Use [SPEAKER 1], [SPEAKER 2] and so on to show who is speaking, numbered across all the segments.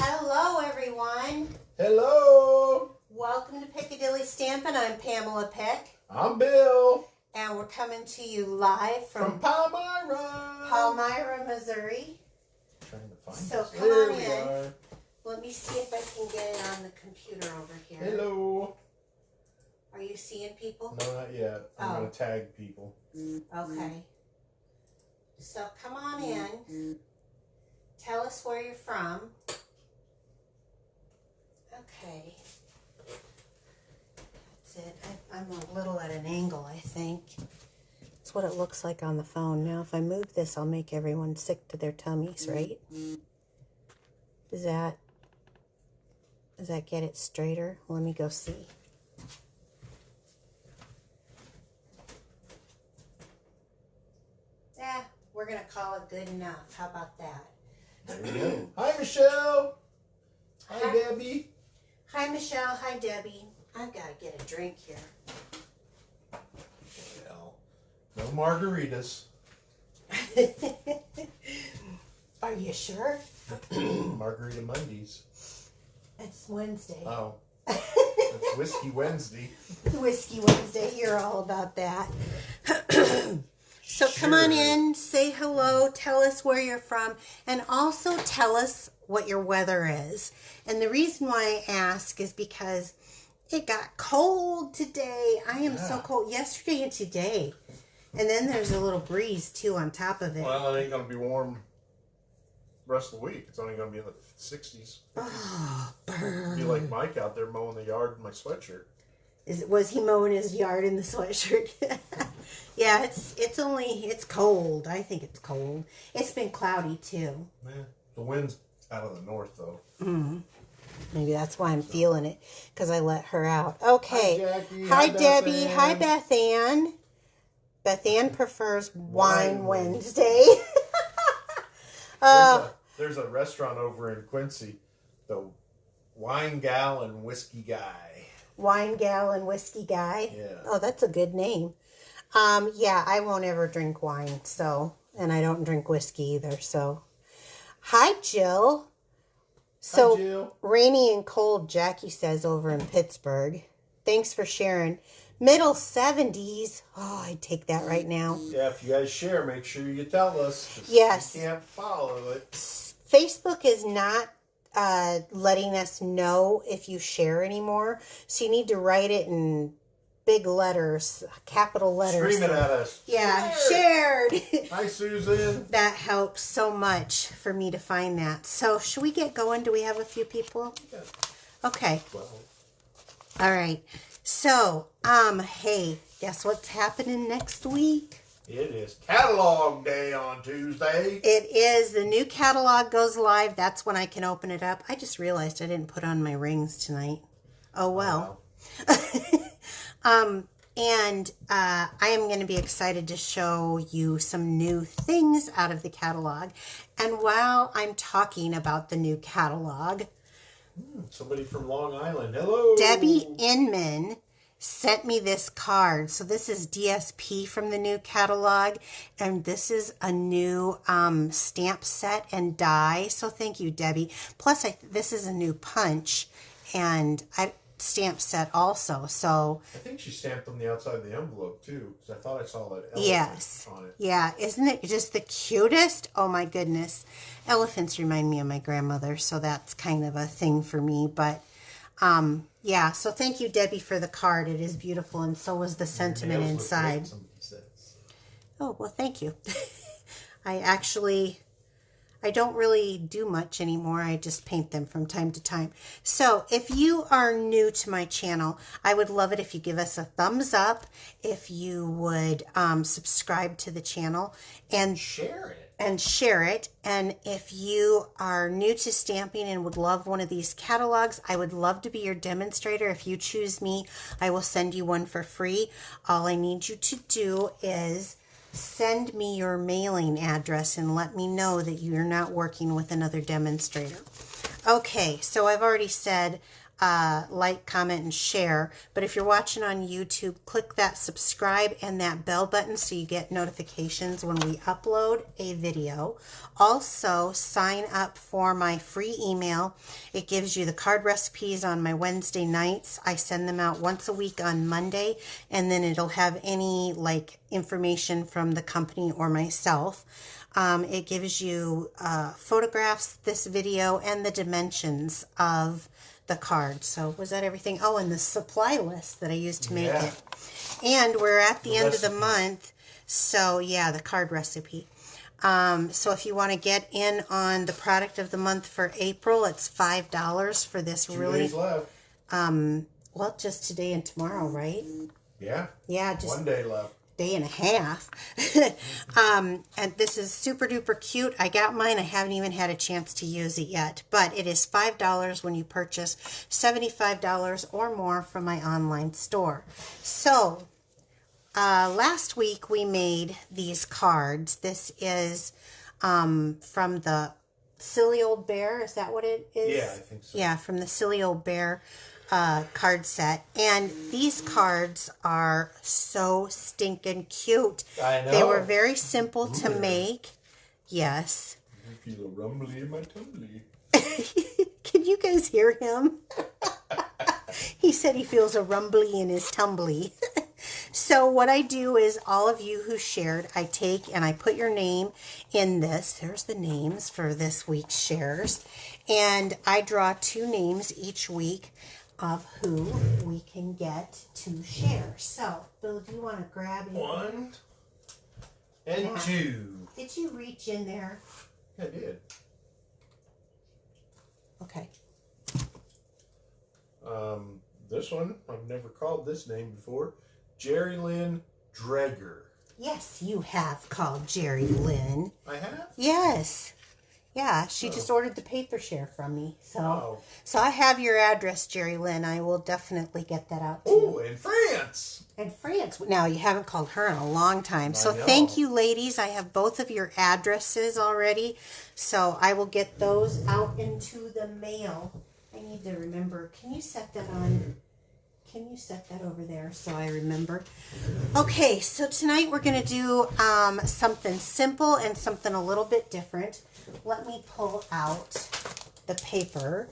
[SPEAKER 1] Hello, everyone.
[SPEAKER 2] Hello.
[SPEAKER 1] Welcome to Piccadilly Stampin'. I'm Pamela Pick.
[SPEAKER 2] I'm Bill.
[SPEAKER 1] And we're coming to you live from
[SPEAKER 2] Palmyra,
[SPEAKER 1] Missouri.
[SPEAKER 2] Trying to find
[SPEAKER 1] So
[SPEAKER 2] us.
[SPEAKER 1] come
[SPEAKER 2] There
[SPEAKER 1] on
[SPEAKER 2] we
[SPEAKER 1] in.
[SPEAKER 2] are.
[SPEAKER 1] Let me see if I can get it on the computer over here.
[SPEAKER 2] Hello.
[SPEAKER 1] Are you seeing people?
[SPEAKER 2] No, not yet. I'm going to tag people.
[SPEAKER 1] Okay. So come on in. Tell us where you're from. Okay. That's it. I'm a little at an angle, I think. That's what it looks like on the phone. Now, if I move this, I'll make everyone sick to their tummies, right? Does that get it straighter? Let me go see. We're going to call it good enough. How about that?
[SPEAKER 2] There you go. Hi, Michelle. Hi, Debbie.
[SPEAKER 1] Hi, Michelle. Hi, Debbie. I've got to get a drink here.
[SPEAKER 2] Well, no margaritas.
[SPEAKER 1] Are you sure?
[SPEAKER 2] Margarita Mondays.
[SPEAKER 1] It's Wednesday.
[SPEAKER 2] Oh. It's Whiskey Wednesday.
[SPEAKER 1] Whiskey Wednesday. You're all about that. So come on in, say hello, tell us where you're from, and also tell us what your weather is. And the reason why I ask is because it got cold today. I am so cold. Yesterday and today. And then there's a little breeze, too, on top of it.
[SPEAKER 2] Well, it ain't going to be warm the rest of the week. It's only going to be in the 60s.
[SPEAKER 1] Oh, burn.
[SPEAKER 2] You like Mike out there mowing the yard in my sweatshirt.
[SPEAKER 1] Was he mowing his yard in the sweatshirt? Yeah, it's cold. I think it's cold. It's been cloudy too.
[SPEAKER 2] Yeah, the wind's out of the north though.
[SPEAKER 1] Maybe that's why I'm feeling it, because I let her out. Okay.
[SPEAKER 2] Hi, Jackie.
[SPEAKER 1] Hi, Debbie.
[SPEAKER 2] Beth Ann.
[SPEAKER 1] Hi, Beth Ann. Beth Ann prefers Wine Wednesday.
[SPEAKER 2] There's a restaurant over in Quincy, the Wine Gal and Whiskey Guy.
[SPEAKER 1] Wine Gal and Whiskey Guy.
[SPEAKER 2] Yeah.
[SPEAKER 1] Oh, that's a good name. Yeah, I won't ever drink wine, and I don't drink whiskey either, so. Hi, Jill. So,
[SPEAKER 2] Hi, Jill.
[SPEAKER 1] Rainy and cold, Jackie says, over in Pittsburgh. Thanks for sharing. Middle 70s. Oh, I'd take that right now.
[SPEAKER 2] Yeah, if you guys share, make sure you tell us.
[SPEAKER 1] Yes.
[SPEAKER 2] You can't follow it.
[SPEAKER 1] Facebook is not letting us know if you share anymore, so you need to write it in big letters, capital letters.
[SPEAKER 2] Scream it at us.
[SPEAKER 1] Yeah, shared.
[SPEAKER 2] Hi, Susan.
[SPEAKER 1] That helps so much for me to find that. So, should we get going? Do we have a few people?
[SPEAKER 2] Yeah.
[SPEAKER 1] Okay.
[SPEAKER 2] Well,
[SPEAKER 1] All right. So, hey, guess what's happening next week?
[SPEAKER 2] it is catalog day on Tuesday.
[SPEAKER 1] It is. The new catalog goes live. That's when I can open it up. I just realized I didn't put on my rings tonight. Oh, well. I am going to be excited to show you some new things out of the catalog. And while I'm talking about the new catalog,
[SPEAKER 2] Somebody from Long Island. Hello.
[SPEAKER 1] Debbie Inman sent me this card. So this is DSP from the new catalog, and this is a new stamp set and die. So thank you, Debbie. Plus, this is a new punch and stamp set also. So
[SPEAKER 2] I think she stamped on the outside of the envelope too, because I thought I saw that elephant on it.
[SPEAKER 1] Yeah, isn't it just the cutest? Oh my goodness. Elephants remind me of my grandmother, so that's kind of a thing for me. But yeah, so thank you, Debbie, for the card. It is beautiful, and so was the sentiment inside. Oh, well, thank you. I don't really do much anymore. I just paint them from time to time. So if you are new to my channel, I would love it if you give us a thumbs up, if you would subscribe to the channel and
[SPEAKER 2] share it.
[SPEAKER 1] And if you are new to stamping and would love one of these catalogs, I would love to be your demonstrator. If you choose me, I will send you one for free. All I need you to do is send me your mailing address and let me know that you're not working with another demonstrator. Okay, so I've already said like, comment, and share. But if you're watching on YouTube, click that subscribe and that bell button so you get notifications when we upload a video. Also, sign up for my free email. It gives you the card recipes on my Wednesday nights. I send them out once a week on Monday, and then it'll have any like information from the company or myself. It gives you photographs, this video, and the dimensions of the card. So was that everything? Oh, and the supply list that I used to make it. And we're at the end of the month. So yeah, the card recipe. So if you want to get in on the product of the month for April, it's $5 for this.
[SPEAKER 2] 2
[SPEAKER 1] really
[SPEAKER 2] days left.
[SPEAKER 1] Well, just today and tomorrow, right?
[SPEAKER 2] Yeah.
[SPEAKER 1] Yeah, just
[SPEAKER 2] 1 day left.
[SPEAKER 1] Day and a half. And this is super duper cute. I got mine. I haven't even had a chance to use it yet, but it is $5 when you purchase $75 or more from my online store. So last week we made these cards. This is from the Silly Old Bear. Is that what it is?
[SPEAKER 2] Yeah, I think so.
[SPEAKER 1] Yeah, from the Silly Old Bear card set. And these cards are so stinking cute.
[SPEAKER 2] I know.
[SPEAKER 1] They were very simple to make. Yes.
[SPEAKER 2] I feel a rumbly in my tumbly.
[SPEAKER 1] Can you guys hear him? He said he feels a rumbly in his tumbly. So what I do is all of you who shared, I take and I put your name in this. There's the names for this week's shares. And I draw 2 names each week of who we can get to share. So, Bill, do you want to grab it?
[SPEAKER 2] 1 and 2.
[SPEAKER 1] Did you reach in there?
[SPEAKER 2] I did.
[SPEAKER 1] Okay.
[SPEAKER 2] This one, I've never called this name before. Jerry Lynn Dreger.
[SPEAKER 1] Yes, you have called Jerry Lynn.
[SPEAKER 2] I have?
[SPEAKER 1] Yes. Yeah, she just ordered the paper share from me. So I have your address, Jerry Lynn. I will definitely get that out to you.
[SPEAKER 2] Oh, in France.
[SPEAKER 1] In France. Now, you haven't called her in a long time. So
[SPEAKER 2] I know.
[SPEAKER 1] thank you, ladies. I have both of your addresses already. So I will get those out into the mail. I need to remember. Can you set that on? Can you set that over there so I remember? Okay, so tonight we're going to do something simple and something a little bit different. Let me pull out the paper.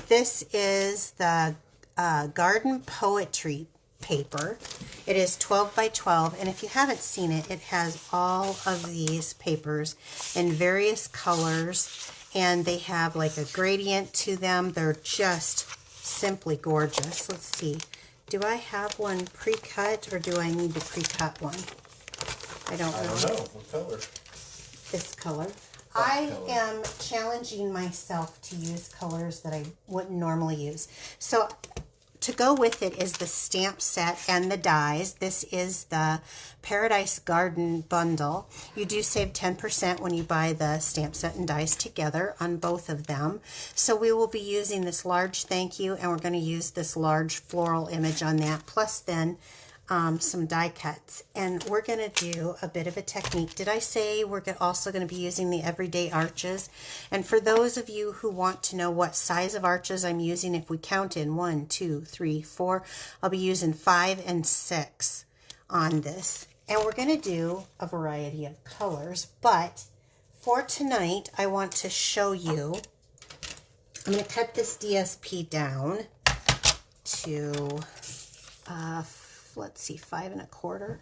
[SPEAKER 1] This is the Garden Poetry paper. It is 12 by 12, and if you haven't seen it, it has all of these papers in various colors, and they have like a gradient to them. They're just simply gorgeous. Let's see. Do I have one pre-cut, or do I need to pre-cut one? I don't know.
[SPEAKER 2] What color?
[SPEAKER 1] This color. I am challenging myself to use colors that I wouldn't normally use. So to go with it is the stamp set and the dies. This is the Paradise Garden bundle. You do save 10% when you buy the stamp set and dies together on both of them. So we will be using this large thank you, and we're going to use this large floral image on that, plus then some die cuts. And we're going to do a bit of a technique. Did I say we're also going to be using the everyday arches? And for those of you who want to know what size of arches I'm using, if we count in 1, 2, 3, 4, I'll be using 5 and 6 on this. And we're going to do a variety of colors. But for tonight, I want to show you, I'm going to cut this DSP down to let's see, 5 1/4.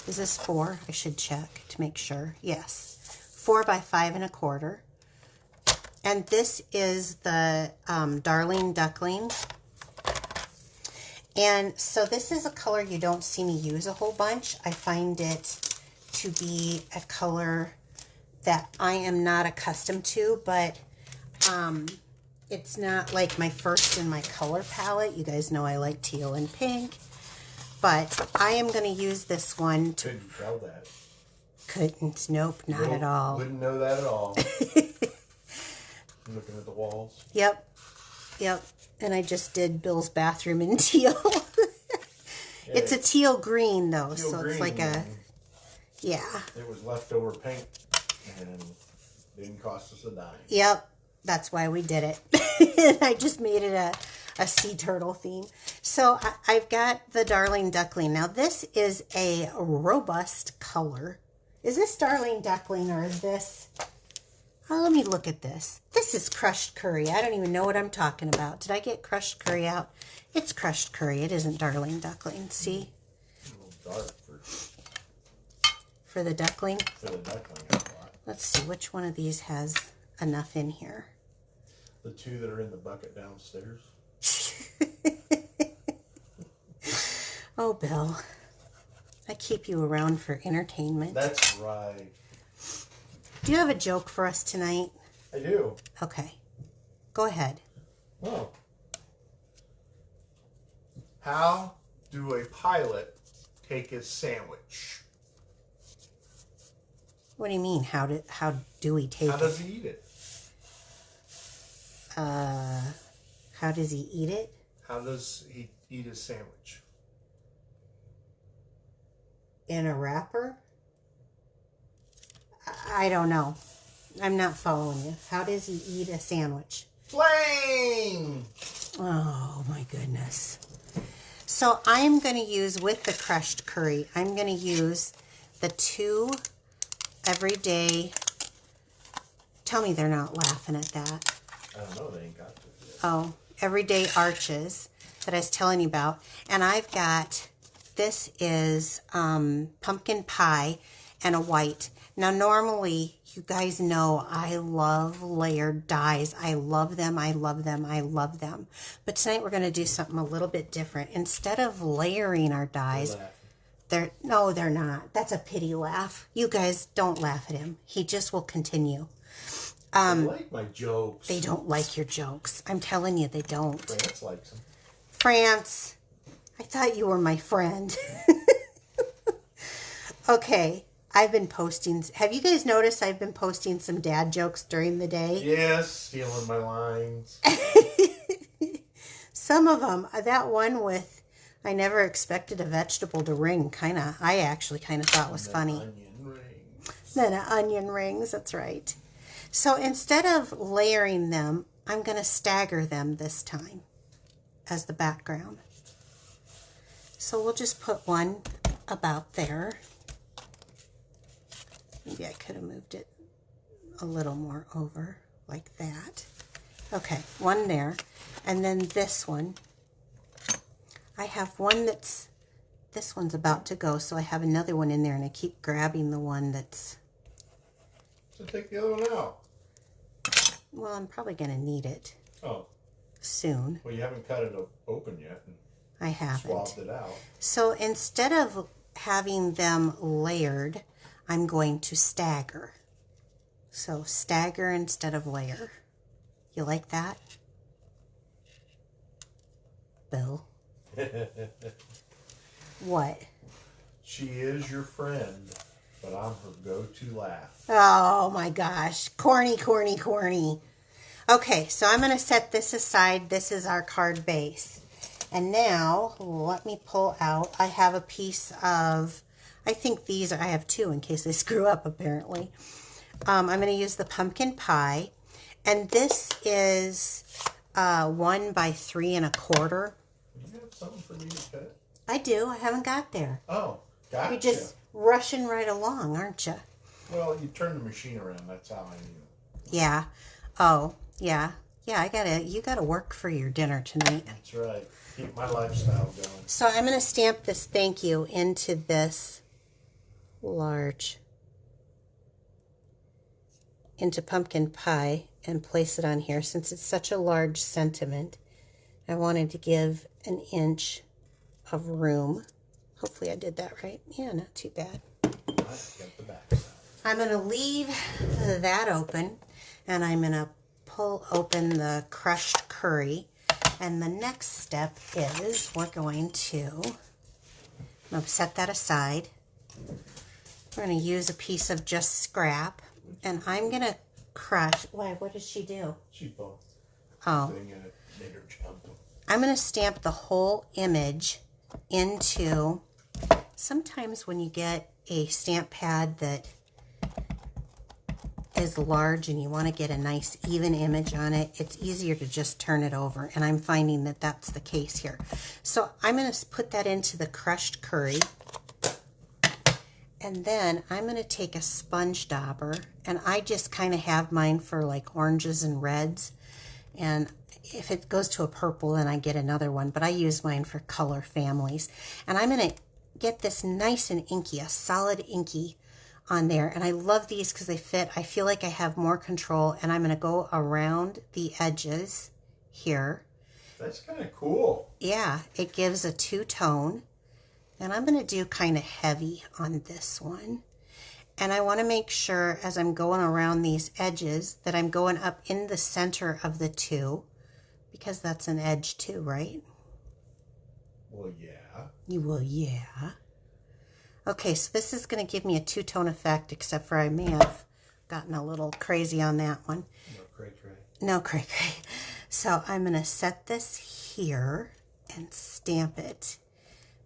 [SPEAKER 1] Is this 4? I should check to make sure. Yes, 4 by 5 1/4. And this is the Darling Duckling. And so this is a color you don't see me use a whole bunch. I find it to be a color that I am not accustomed to, but it's not like my first in my color palette. You guys know I like teal and pink. But I am going to use this one.
[SPEAKER 2] Couldn't tell that.
[SPEAKER 1] Couldn't. Nope, not at all.
[SPEAKER 2] Wouldn't know that at all. I'm looking at the walls.
[SPEAKER 1] Yep. Yep. And I just did Bill's bathroom in teal. It's a teal green, though.
[SPEAKER 2] Teal
[SPEAKER 1] so
[SPEAKER 2] green,
[SPEAKER 1] it's like a... Yeah.
[SPEAKER 2] It was leftover paint and didn't cost us a dime.
[SPEAKER 1] Yep. That's why we did it. I just made it a sea turtle theme. So I've got the Darling Duckling. Now this is a robust color. Is this Darling Duckling or is this... Oh, let me look at this. This is crushed curry. I don't even know what I'm talking about. Did I get crushed curry out? It's crushed curry. It isn't Darling Duckling. See?
[SPEAKER 2] A little dark
[SPEAKER 1] for the duckling.
[SPEAKER 2] For the duckling, a lot.
[SPEAKER 1] Let's see which one of these has enough in here.
[SPEAKER 2] The two that are in the bucket downstairs.
[SPEAKER 1] Oh, Bill. I keep you around for entertainment.
[SPEAKER 2] That's right.
[SPEAKER 1] Do you have a joke for us tonight?
[SPEAKER 2] I do.
[SPEAKER 1] Okay. Go ahead.
[SPEAKER 2] Oh. How do a pilot take his sandwich?
[SPEAKER 1] What do you mean? How do we take it?
[SPEAKER 2] How does he eat it?
[SPEAKER 1] How does he eat it?
[SPEAKER 2] How does he eat his sandwich?
[SPEAKER 1] In a wrapper? I don't know. I'm not following you. How does he eat a sandwich?
[SPEAKER 2] Flame!
[SPEAKER 1] Oh my goodness. So I'm going to use, with the crushed curry, I'm going to use the 2 everyday. Tell me they're not laughing at that.
[SPEAKER 2] I don't know. They ain't got to yet.
[SPEAKER 1] Oh, everyday arches that I was telling you about. And I've got, this is pumpkin pie and a white. Now, normally, you guys know I love layered dies. I love them. I love them. I love them. But tonight we're going to do something a little bit different. Instead of layering our dies, they're not. That's a pity laugh. You guys don't laugh at him. He just will continue.
[SPEAKER 2] They like my jokes.
[SPEAKER 1] They don't like your jokes. I'm telling you, they don't.
[SPEAKER 2] France likes them.
[SPEAKER 1] France, I thought you were my friend. Okay. I've been posting. Have you guys noticed I've been posting some dad jokes during the day?
[SPEAKER 2] Yes, stealing my lines.
[SPEAKER 1] Some of them. That one with, I never expected a vegetable to ring. I actually kind of thought was funny.
[SPEAKER 2] Onion rings.
[SPEAKER 1] Then onion rings. That's right. So instead of layering them, I'm going to stagger them this time as the background. So we'll just put one about there. Maybe I could have moved it a little more over like that. Okay, one there. And then this one. I have one that's, this one's about to go, so I have another one in there, and I keep grabbing the one that's...
[SPEAKER 2] So take the other one out.
[SPEAKER 1] Well, I'm probably going to need it.
[SPEAKER 2] Oh.
[SPEAKER 1] Soon.
[SPEAKER 2] Well, you haven't cut it open yet.
[SPEAKER 1] I haven't.
[SPEAKER 2] Swabbed it out.
[SPEAKER 1] So instead of having them layered, I'm going to stagger. So stagger instead of layer. You like that? Bill? What?
[SPEAKER 2] She is your friend, but I'm her go-to laugh.
[SPEAKER 1] Oh my gosh. Corny, corny, corny. Okay, so I'm going to set this aside. This is our card base. And now, let me pull out. I have a piece of... I think these, I have 2 in case they screw up apparently. I'm going to use the pumpkin pie. And this is 1 by 3 1/4.
[SPEAKER 2] Do you have something for me to cut?
[SPEAKER 1] I do. I haven't got there.
[SPEAKER 2] Oh, gotcha.
[SPEAKER 1] You're just rushing right along, aren't you?
[SPEAKER 2] Well, you turn the machine around. That's how I knew.
[SPEAKER 1] Yeah. Oh, yeah. Yeah, you gotta work for your dinner tonight.
[SPEAKER 2] That's right. Keep my lifestyle going.
[SPEAKER 1] So I'm going to stamp this thank you into this large, into pumpkin pie, and place it on here. Since it's such a large sentiment, I wanted to give an inch of room. Hopefully I did that right. Yeah, not too bad.
[SPEAKER 2] Get the back side.
[SPEAKER 1] I'm going to leave that open, and I'm going to pull open the crushed curry. And the next step is we're going to set that aside. We're going to use a piece of just scrap, and I'm going to crush. Why? What does she do?
[SPEAKER 2] She both.
[SPEAKER 1] Oh.
[SPEAKER 2] Thing in it made her jump.
[SPEAKER 1] I'm going to stamp the whole image into. Sometimes when you get a stamp pad that is large and you want to get a nice even image on it, it's easier to just turn it over. And I'm finding that that's the case here. So I'm going to put that into the crushed curry. And then I'm going to take a sponge dauber, and I just kind of have mine for like oranges and reds. And if it goes to a purple, then I get another one, but I use mine for color families. And I'm going to get this nice and inky, a solid inky on there. And I love these because they fit. I feel like I have more control, and I'm going to go around the edges here.
[SPEAKER 2] That's kind of cool.
[SPEAKER 1] Yeah, it gives a two-tone. And I'm going to do kind of heavy on this one. And I want to make sure as I'm going around these edges that I'm going up in the center of the two, because that's an edge too, right?
[SPEAKER 2] Well, yeah.
[SPEAKER 1] Well, yeah. Okay, so this is going to give me a two-tone effect, except for I may have gotten a little crazy on that one.
[SPEAKER 2] No cray-cray.
[SPEAKER 1] No cray-cray. So I'm going to set this here and stamp it.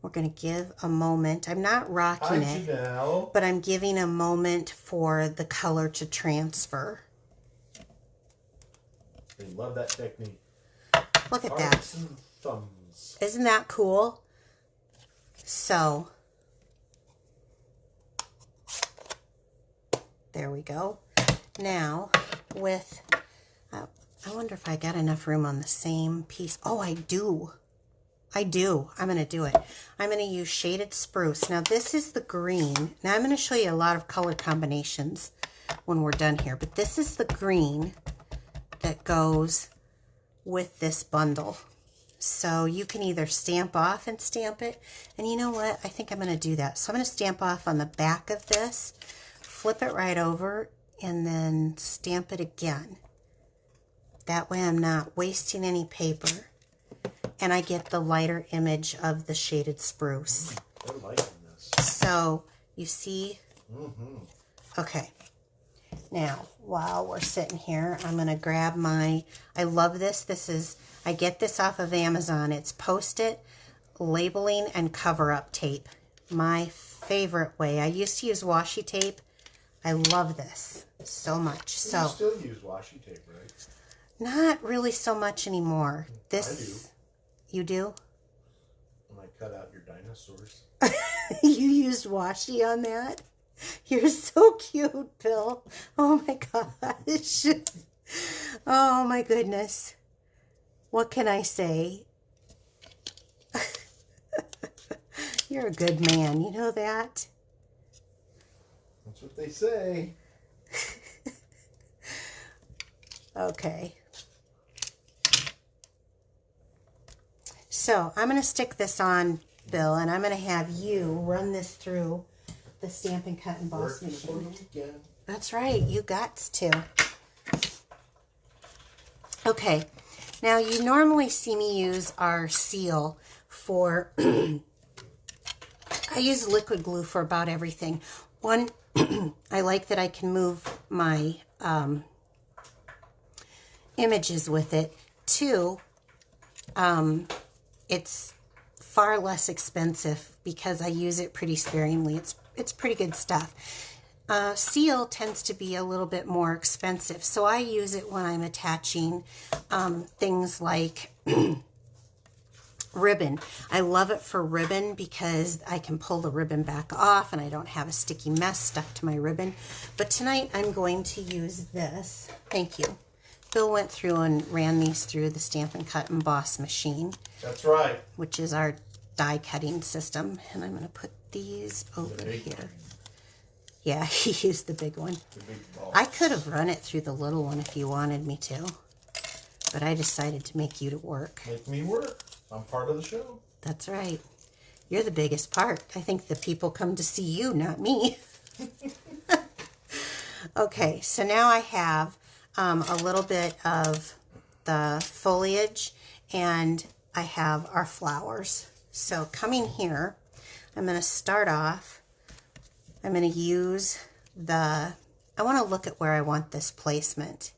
[SPEAKER 1] We're going to give a moment. I'm not rocking it, but I'm giving a moment for the color to transfer.
[SPEAKER 2] I love that technique.
[SPEAKER 1] Look at
[SPEAKER 2] Hearts
[SPEAKER 1] that.
[SPEAKER 2] And thumbs.
[SPEAKER 1] Isn't that cool? So, there we go. Now, with, I wonder if I got enough room on the same piece. Oh, I do. I'm going to do it. I'm going to use Shaded Spruce. Now, this is the green. Now, I'm going to show you a lot of color combinations when we're done here. But this is the green that goes with this bundle. So you can either stamp off and stamp it. And you know what? I think I'm going to do that. So I'm going to stamp off on the back of this, flip it right over, and then stamp it again. That way I'm not wasting any paper. And I get the lighter image of the Shaded Spruce.
[SPEAKER 2] They're liking this.
[SPEAKER 1] So, you see? Okay. Now, while we're sitting here, I'm going to grab my, I love this. I get this off of Amazon. It's Post-it, labeling, and cover-up tape. My favorite way. I used to use washi tape. I love this so much. So,
[SPEAKER 2] you still use washi tape, right?
[SPEAKER 1] Not really so much anymore.
[SPEAKER 2] I do.
[SPEAKER 1] You do?
[SPEAKER 2] When I cut out your dinosaurs.
[SPEAKER 1] You used washi on that? You're so cute, Bill. Oh my gosh. Oh my goodness. What can I say? You're a good man. You know that?
[SPEAKER 2] That's what they say.
[SPEAKER 1] Okay. So I'm going to stick this on, Bill, and I'm going to have you run this through the Stampin' Cut and Boss machine. That's right. You gots to. Okay. Now, you normally see me use our seal for... I use liquid glue for about everything. One, I like that I can move my images with it. Two, it's far less expensive because I use it pretty sparingly. It's pretty good stuff. Seal tends to be a little bit more expensive, so I use it when I'm attaching things like ribbon. I love it for ribbon because I can pull the ribbon back off and I don't have a sticky mess stuck to my ribbon. But tonight I'm going to use this. Thank you. Bill went through and ran these through the Stampin' Cut and Boss machine.
[SPEAKER 2] That's right.
[SPEAKER 1] Which is our die cutting system. And I'm going to put these over here. One. Yeah, he used the big one.
[SPEAKER 2] The big ball.
[SPEAKER 1] I could have run it through the little one if you wanted me to. But I decided to make you to work.
[SPEAKER 2] Make me work. I'm part of the show.
[SPEAKER 1] That's right. You're the biggest part. I think the people come to see you, not me. Okay, so now I have a little bit of the foliage and I have our flowers. So coming here, I'm going to start off. I'm going to use I want to look at where I want this placement.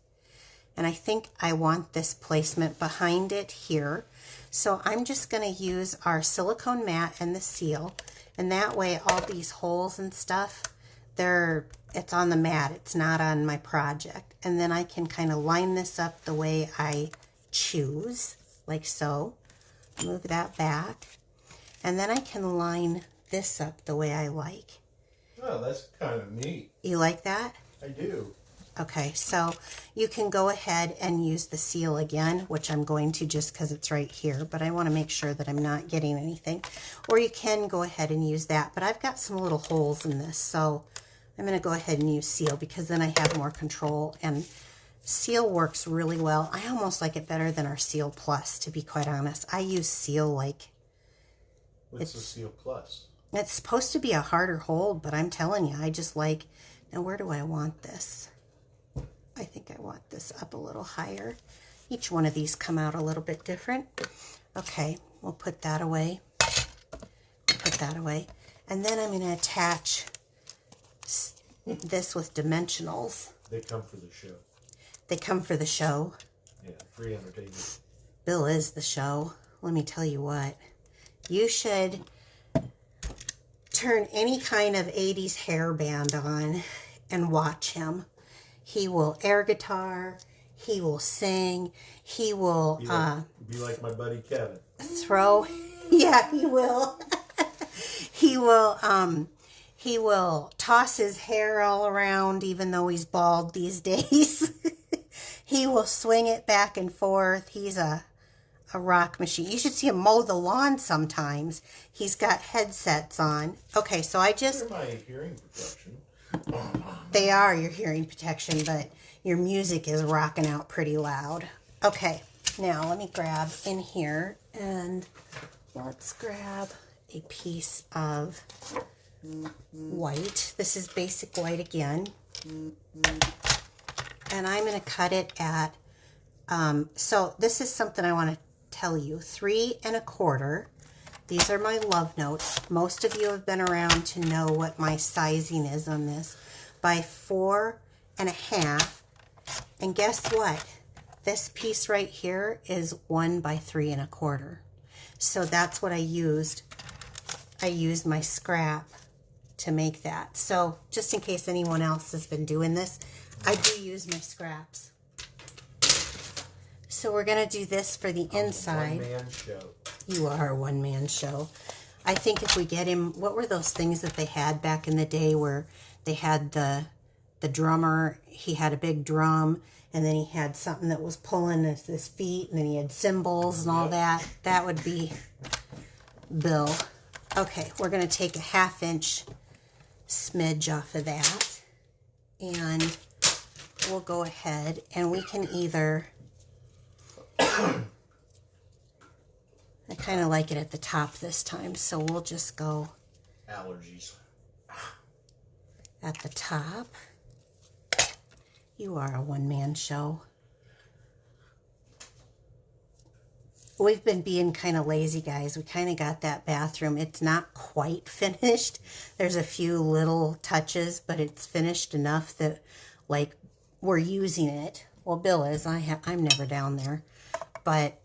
[SPEAKER 1] And I think I want this placement behind it here. So I'm just going to use our silicone mat and the seal. And that way all these holes and stuff, they're it's on the mat. It's not on my project. And then I can kind of line this up the way I choose, like so. Move that back. And then I can line this up the way I like.
[SPEAKER 2] Oh, that's kind of neat.
[SPEAKER 1] You like that?
[SPEAKER 2] I do.
[SPEAKER 1] Okay, so you can go ahead and use the seal again, which I'm going to just because it's right here, but I want to make sure that I'm not getting anything. Or you can go ahead and use that, but I've got some little holes in this, so I'm going to go ahead and use seal because then I have more control, and seal works really well. I almost like it better than our Seal Plus, to be quite honest. I use seal like...
[SPEAKER 2] What's the Seal Plus?
[SPEAKER 1] It's supposed to be a harder hold, but I'm telling you, I just like... Now, where do I want this? I think I want this up a little higher. Each one of these come out a little bit different. Okay, we'll put that away. Put that away. And then I'm going to attach this with dimensionals.
[SPEAKER 2] They come for the show.
[SPEAKER 1] They come for the show.
[SPEAKER 2] Yeah, free entertainment.
[SPEAKER 1] Bill is the show. Let me tell you what. You should turn any kind of 80s hairband on and watch him. He will air guitar. He will sing. He will
[SPEAKER 2] be like my buddy Kevin.
[SPEAKER 1] Throw. Yeah, he will. He will toss his hair all around, even though he's bald these days. He will swing it back and forth. He's a rock machine. You should see him mow the lawn sometimes. He's got headsets on. Okay, so I just...
[SPEAKER 2] They're my hearing protection.
[SPEAKER 1] They are your hearing protection, but your music is rocking out pretty loud. Okay, now let me grab in here and let's grab a piece of white. This is basic white again. And I'm going to cut it at, so this is something I want to tell you, 3 1/4. These are my love notes. Most of you have been around to know what my sizing is on this. By 4 1/2. And guess what? This piece right here is 1 by 3 1/4. So that's what I used. I used my scrap to make that. So just in case anyone else has been doing this, I do use my scraps. So we're going to do this for the inside.
[SPEAKER 2] One-man show.
[SPEAKER 1] You are a one-man show. I think if we get him, what were those things that they had back in the day where they had the drummer, he had a big drum, and then he had something that was pulling his feet, and then he had cymbals and all that. That would be Bill. Okay, we're going to take a 1/2 inch smidge off of that, and we'll go ahead and we can either... I kind of like it at the top this time, so we'll just go
[SPEAKER 2] Allergies.
[SPEAKER 1] at the top. You are a one-man show. We've been being kind of lazy, guys. We kind of got that bathroom. It's not quite finished. There's a few little touches, but it's finished enough that, like, we're using it. Well, Bill is. I'm never down there. But,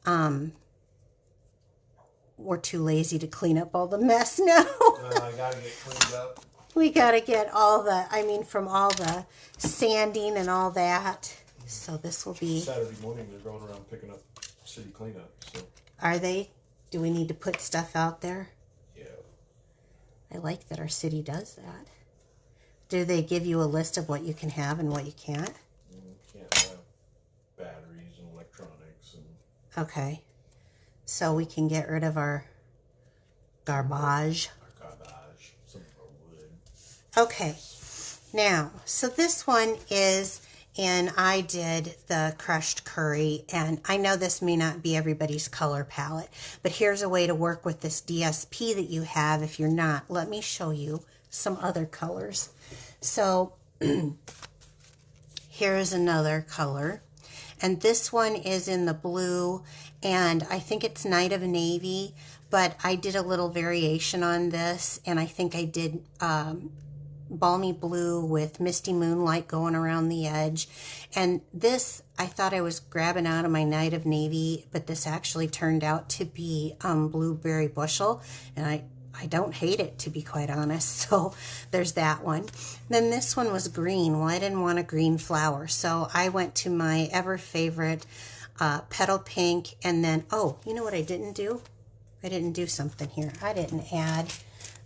[SPEAKER 1] we're too lazy to clean up all the mess now.
[SPEAKER 2] I gotta get cleaned up.
[SPEAKER 1] We gotta get all the, from all the sanding and all that. So this will be...
[SPEAKER 2] Saturday morning, they're going around picking up city cleanup. So.
[SPEAKER 1] Are they? Do we need to put stuff out there?
[SPEAKER 2] Yeah.
[SPEAKER 1] I like that our city does that. Do they give you a list of what you can have and what you can't?
[SPEAKER 2] Can't have batteries and electronics. And
[SPEAKER 1] Okay. So we can get rid of our garbage.
[SPEAKER 2] our garbage, some of our wood.
[SPEAKER 1] Okay. Now, so this one is, and I did the crushed curry, and I know this may not be everybody's color palette, but here's a way to work with this DSP that you have. If you're not, let me show you some other colors. So here's another color, and this one is in the blue, and I think it's Night of Navy, but I did a little variation on this, and I think I did balmy blue with misty moonlight going around the edge. And this, I thought I was grabbing out of my Night of Navy, but this actually turned out to be blueberry bushel, and I I don't hate it, to be quite honest. So there's that one. Then this one was green. Well, I didn't want a green flower, so I went to my ever favorite petal pink. And then, oh, you know what I didn't do? I didn't do something here. I didn't add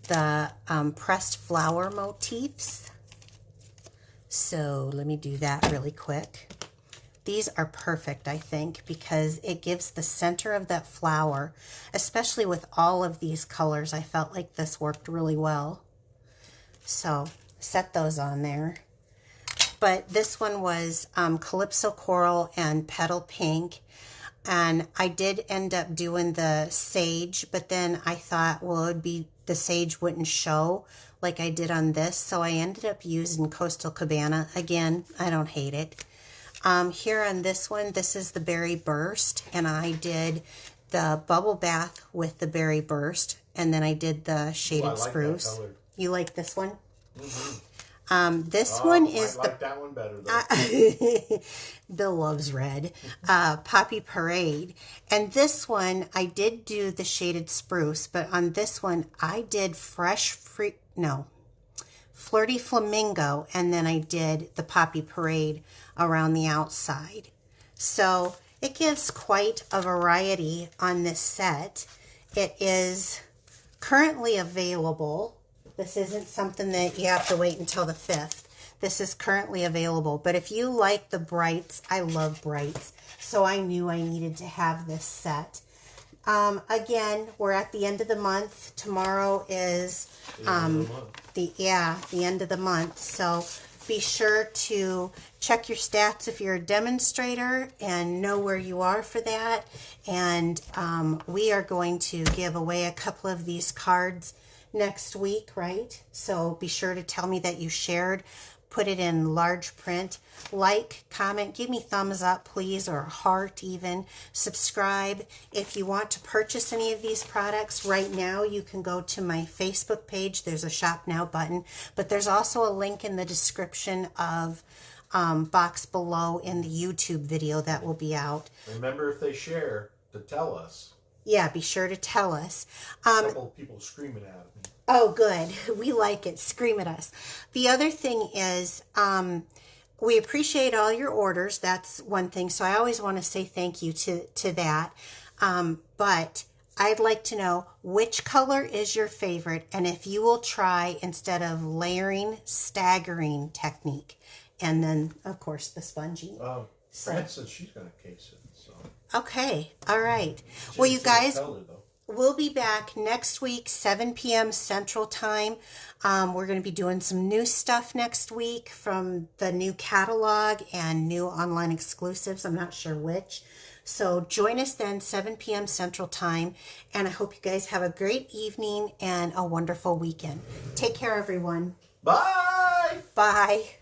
[SPEAKER 1] the pressed flower motifs. So let me do that really quick. These are perfect, I think, because it gives the center of that flower, especially with all of these colors. I felt like this worked really well. So set those on there. But this one was Calypso Coral and Petal Pink. And I did end up doing the sage, but then I thought, well, it'd be, the sage wouldn't show like I did on this. So I ended up using Coastal Cabana. Again, I don't hate it. Here on this one, this is the Berry Burst, and I did the bubble bath with the Berry Burst, and then I did the shaded spruce. You like this one? Mm-hmm. This one is
[SPEAKER 2] I like that one better though.
[SPEAKER 1] Bill loves red. Poppy Parade. And this one, I did do the shaded spruce, but on this one, I did Flirty Flamingo, and then I did the Poppy Parade around the outside. So it gives quite a variety on this set. It is currently available. This isn't something that you have to wait until the 5th. This is currently available. But if you like the brights, I love brights. So I knew I needed to have this set. Again, we're at the end of the month. Tomorrow is the end of the month. So be sure to check your stats if you're a demonstrator and know where you are for that. And we are going to give away a couple of these cards next week, right? So be sure to tell me that you shared. Put it in large print. Like, comment, give me thumbs up, please, or a heart even. Subscribe. If you want to purchase any of these products right now, you can go to my Facebook page. There's a Shop Now button, but there's also a link in the description of box below in the YouTube video that will be out.
[SPEAKER 2] Remember, if they share, to tell us.
[SPEAKER 1] Yeah, be sure to tell us.
[SPEAKER 2] A couple of people screaming at me.
[SPEAKER 1] Oh, good. We like it. Scream at us. The other thing is, we appreciate all your orders. That's one thing. So I always want to say thank you to that. But I'd like to know which color is your favorite, and if you will try, instead of layering, staggering technique. And then, of course, the sponging.
[SPEAKER 2] Frances, she's going to case it. So.
[SPEAKER 1] Okay. All right. Well, you guys... We'll be back next week, 7 p.m. Central Time. We're going to be doing some new stuff next week from the new catalog and new online exclusives. I'm not sure which. So join us then, 7 p.m. Central Time. And I hope you guys have a great evening and a wonderful weekend. Take care, everyone.
[SPEAKER 2] Bye.
[SPEAKER 1] Bye.